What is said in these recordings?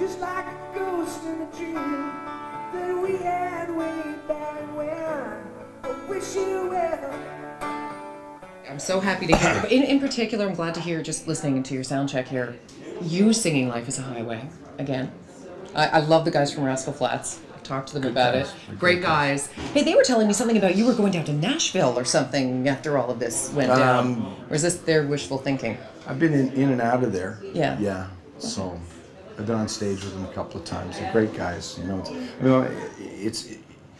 just like a ghost in a dream that we had way back when. I wish you well. I'm so happy to hear, in particular, I'm glad to hear, just listening to your sound check here, you singing Life is a Highway, again. I love the guys from Rascal Flatts. I talked to them about it. Great guys. Hey, they were telling me something about you were going down to Nashville or something after all of this went down. Or is this their wishful thinking? I've been in and out of there. Yeah. Yeah. So I've been on stage with them a couple of times. They're great guys. You know,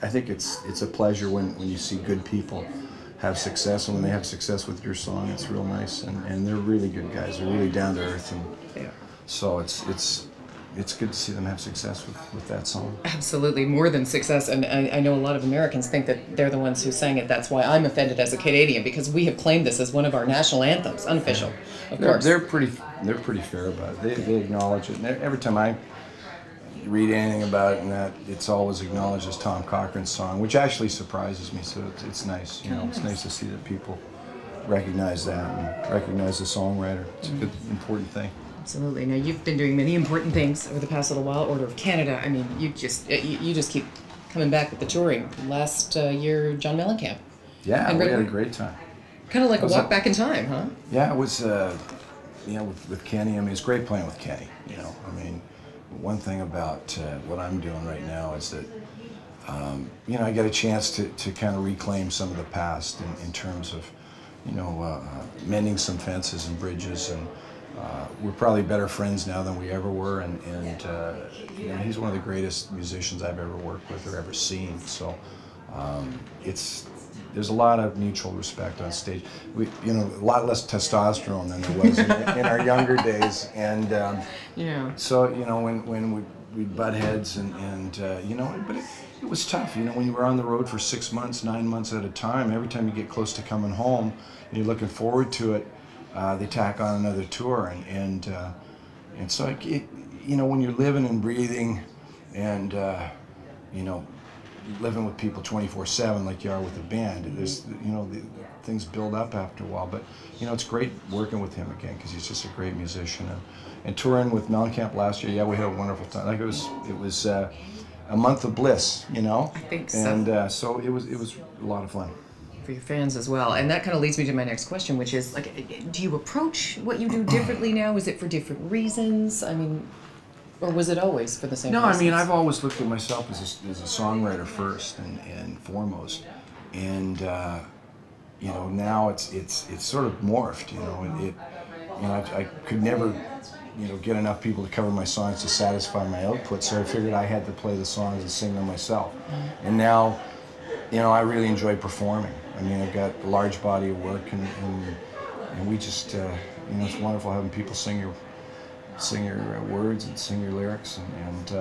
I think it's a pleasure when you see good people have success, and when they have success with your song, it's real nice. And they're really good guys. They're really down to earth, and so it's good to see them have success with that song. Absolutely, more than success. And I know a lot of Americans think that they're the ones who sang it. That's why I'm offended as a Canadian, because we have claimed this as one of our national anthems, unofficial, of course. They're pretty fair about it. They acknowledge it. And every time I read anything about it, and that it's always acknowledged as Tom Cochrane's song, which actually surprises me. So it's nice. You know, it's nice to see that people recognize that and recognize the songwriter. It's a good, important thing. Absolutely. Now, you've been doing many important things over the past little while. Order of Canada. I mean, you just keep coming back with the touring. Last year, John Mellencamp. Yeah, we had a great time. Kind of like a walk back in time, huh? Yeah, it was. You know, with Kenny. I mean, it's great playing with Kenny. You know, I mean, one thing about what I'm doing right now is that you know, I get a chance to kind of reclaim some of the past in terms of, you know, mending some fences and bridges, and we're probably better friends now than we ever were, and you know, he's one of the greatest musicians I've ever worked with or ever seen. So there's a lot of mutual respect on stage. You know, a lot less testosterone than there was in our younger days, and yeah. So you know, when we butt heads, and you know, but it was tough. You know, when you were on the road for 6 months, 9 months at a time, every time you get close to coming home, and you're looking forward to it, they tack on another tour, and so you know, when you're living and breathing, and you know, living with people 24/7 like you are with a band, there's, you know, things build up after a while. But you know, it's great working with him again, because he's just a great musician, and touring with Mellencamp last year. Yeah, we had a wonderful time. Like it was a month of bliss, you know. I think so. And so it was a lot of fun. For your fans as well. And that kind of leads me to my next question, which is, like, do you approach what you do differently now? Is it for different reasons? I mean, or was it always for the same reasons? No, I mean, I've always looked at myself as a songwriter first and foremost, and you know, now it's sort of morphed. You know, you know, I could never, you know, get enough people to cover my songs to satisfy my output, so I figured I had to play the songs and sing them myself. And now, you know, I really enjoy performing. I mean, I've got a large body of work, and we just, you know, it's wonderful having people sing your words and sing your lyrics, and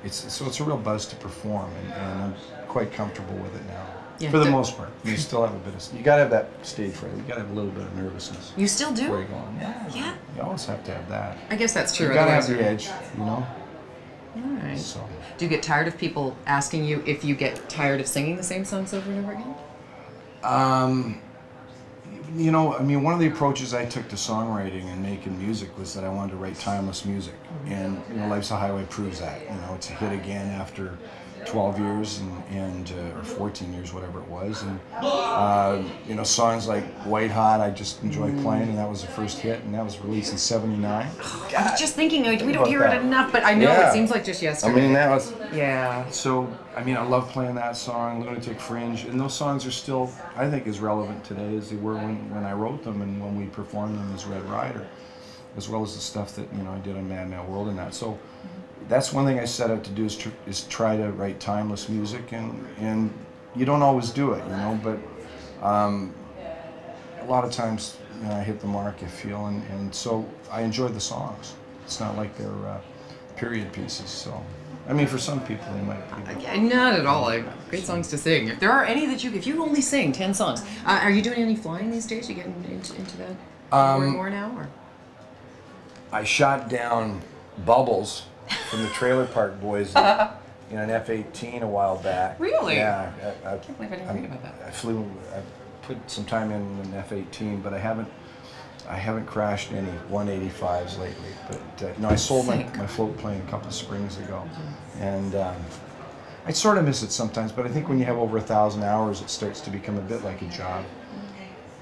it's a real buzz to perform, and I'm quite comfortable with it now. Yeah, for the most part. You still have a bit of, you gotta have that stage fright. You gotta have a little bit of nervousness. You still do? Before you go on. Yeah. You always have to have that. I guess that's true. You gotta have the edge, you know? All right. So. Do you get tired of people asking you if you get tired of singing the same songs over and over again? You know, I mean, one of the approaches I took to songwriting and making music was that I wanted to write timeless music. And, you know, Life's a Highway proves that. You know, it's a hit again after 12 years or 14 years, whatever it was. And, you know, songs like White Hot, I just enjoy playing, and that was the first hit, and that was released in '79. I was just thinking, we don't hear it enough, but I know it seems like just yesterday. I mean, that was... Yeah. So, I mean, I love playing that song, Lunatic Fringe, and those songs are still, I think, as relevant today as they were when I wrote them and when we performed them as Red Rider, as well as the stuff that, you know, I did on Mad Mad World and that. So that's one thing I set out to do, is try to write timeless music, and you don't always do it, you know, but a lot of times, you know, I hit the mark, I feel, and so I enjoy the songs. It's not like they're period pieces, so. I mean, for some people, they might be. Not at all. Great songs to sing. If there are any that if you only sing 10 songs, are you doing any flying these days? You getting into that more and more now, or? I shot down Bubbles from the Trailer Park Boys in an F-18 a while back. Really? Yeah. I can't believe I didn't read about that. I put some time in an F-18, but I haven't I haven't crashed any 185s lately, but no, I sold my float plane a couple of springs ago, and I sort of miss it sometimes. But I think when you have over 1,000 hours, it starts to become a bit like a job,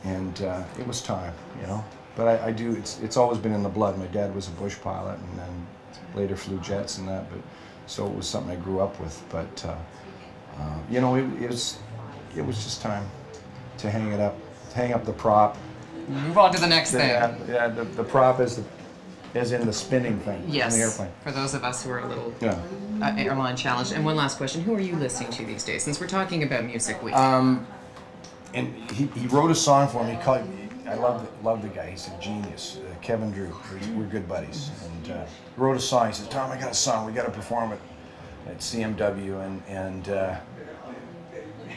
and it was time, you know. But I do. It's always been in the blood. My dad was a bush pilot, and then later flew jets and that. But so it was something I grew up with. But you know, it was just time to hang it up, hang up the prop. Move on to the next thing. Yeah, the prop is in the spinning thing on the airplane. For those of us who are a little airline challenged. And one last question: who are you listening to these days? Since we're talking about Music Week. And he wrote a song for me. I love the guy. He's a genius. Kevin Drew. We're good buddies. And he wrote a song. He said, "Tom, I got a song. We got to perform it at CMW."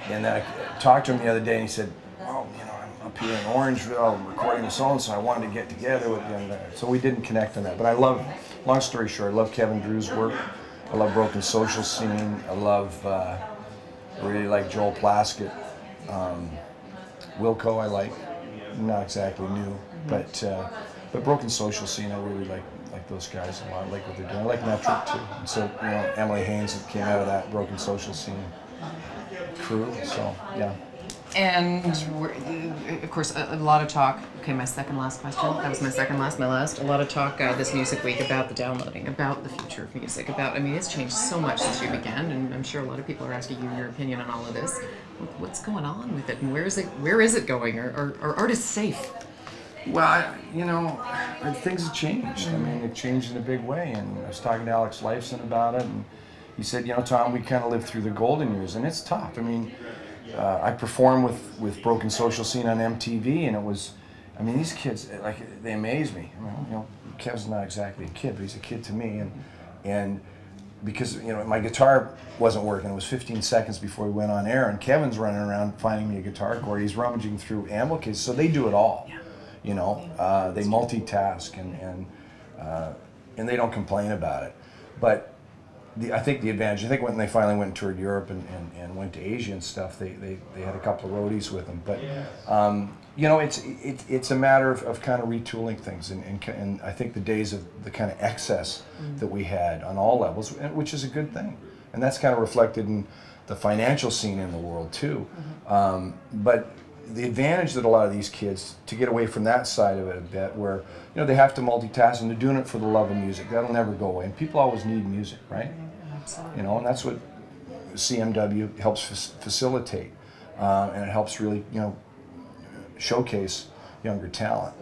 And I talked to him the other day, and he said, "Oh, you know, I'm up here in Orangeville recording a song, so I wanted to get together with you." So we didn't connect on that. But I love, long story short, I love Kevin Drew's work. I love Broken Social Scene. I really like Joel Plaskett. Wilco I like, not exactly new, but Broken Social Scene I really like those guys a lot. I like what they're doing. I like Metric too. And so, you know, Emily Haynes came out of that Broken Social Scene crew. So yeah. And of course, a lot of talk. Okay, my second last question. That was my second last, my last. A lot of talk this Music Week about the downloading, about the future of music, about. I mean, it's changed so much since you began, and I'm sure a lot of people are asking you your opinion on all of this. What's going on with it, and where is it going? Are artists safe? Well, you know, things have changed. I mean, they've changed in a big way. And I was talking to Alex Lifeson about it, and he said, you know, Tom, we kind of lived through the golden years, and it's tough. I mean, I performed with Broken Social Scene on MTV, and it was, I mean, these kids, like, they amaze me. I mean, you know, Kev's not exactly a kid, but he's a kid to me, and because, you know, my guitar wasn't working. It was 15 seconds before we went on air, and Kevin's running around finding me a guitar chord. He's rummaging through ammo cases, so they do it all. You know, they multitask and they don't complain about it. But I think the advantage, I think when they finally went and toured Europe and went to Asia and stuff, they had a couple of roadies with them. But you know, it's a matter of kind of retooling things, and I think the days of the kind of excess that we had on all levels, which is a good thing, and that's kind of reflected in the financial scene in the world too. But the advantage that a lot of these kids, to get away from that side of it a bit, where, you know, they have to multitask and they're doing it for the love of music. That'll never go away, and people always need music, right? Absolutely. You know, and that's what CMW helps facilitate, and it helps really, you know, showcase younger talent.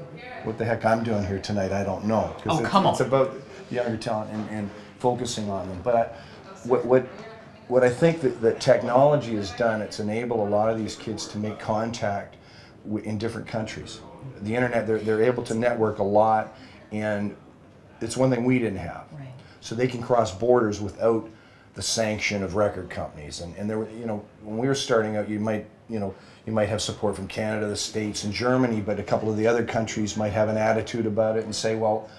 What the heck I'm doing here tonight, I don't know. Oh, come on. It's about younger talent and focusing on them. But what I think that technology has done, it's enabled a lot of these kids to make contact in different countries. The internet, they're able to network a lot, and it's one thing we didn't have. Right. So they can cross borders without the sanction of record companies. And there were, you know, when we were starting out, you might have support from Canada, the States, and Germany, but a couple of the other countries might have an attitude about it and say, well,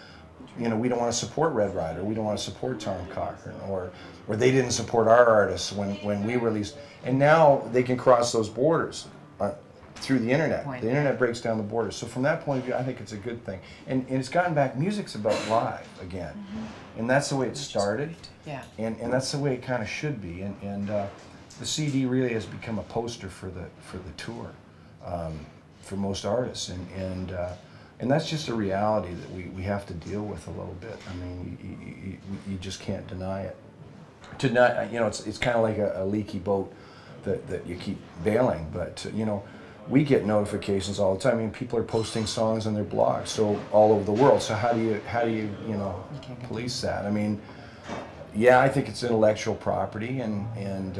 you know, we don't want to support Red Rider, we don't want to support Tom Cochrane, or they didn't support our artists when we released. And now they can cross those borders through the internet. The internet breaks down the borders. So from that point of view, I think it's a good thing. And it's gotten back, music's about live again. And that's the way it started. Yeah. And that's the way it kind of should be. And the CD really has become a poster for the tour for most artists. And that's just a reality that we have to deal with a little bit. I mean, you just can't deny it. You know, it's kind of like a leaky boat that you keep bailing. But you know, we get notifications all the time. I mean, people are posting songs on their blogs, so all over the world. So how do you know, police that? I mean, yeah, I think it's intellectual property, and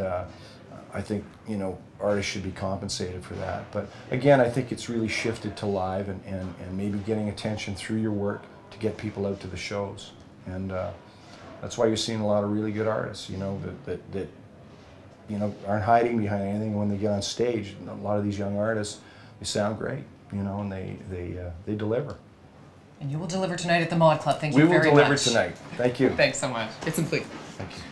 I think, you know, artists should be compensated for that. But again, I think it's really shifted to live and maybe getting attention through your work to get people out to the shows. And that's why you're seeing a lot of really good artists, you know, that you know, aren't hiding behind anything. When they get on stage, a lot of these young artists, they sound great, you know, and they deliver. And you will deliver tonight at the Mod Club. Thank you very much. We will deliver tonight. Thank you. Thanks so much. It's complete. Thank you.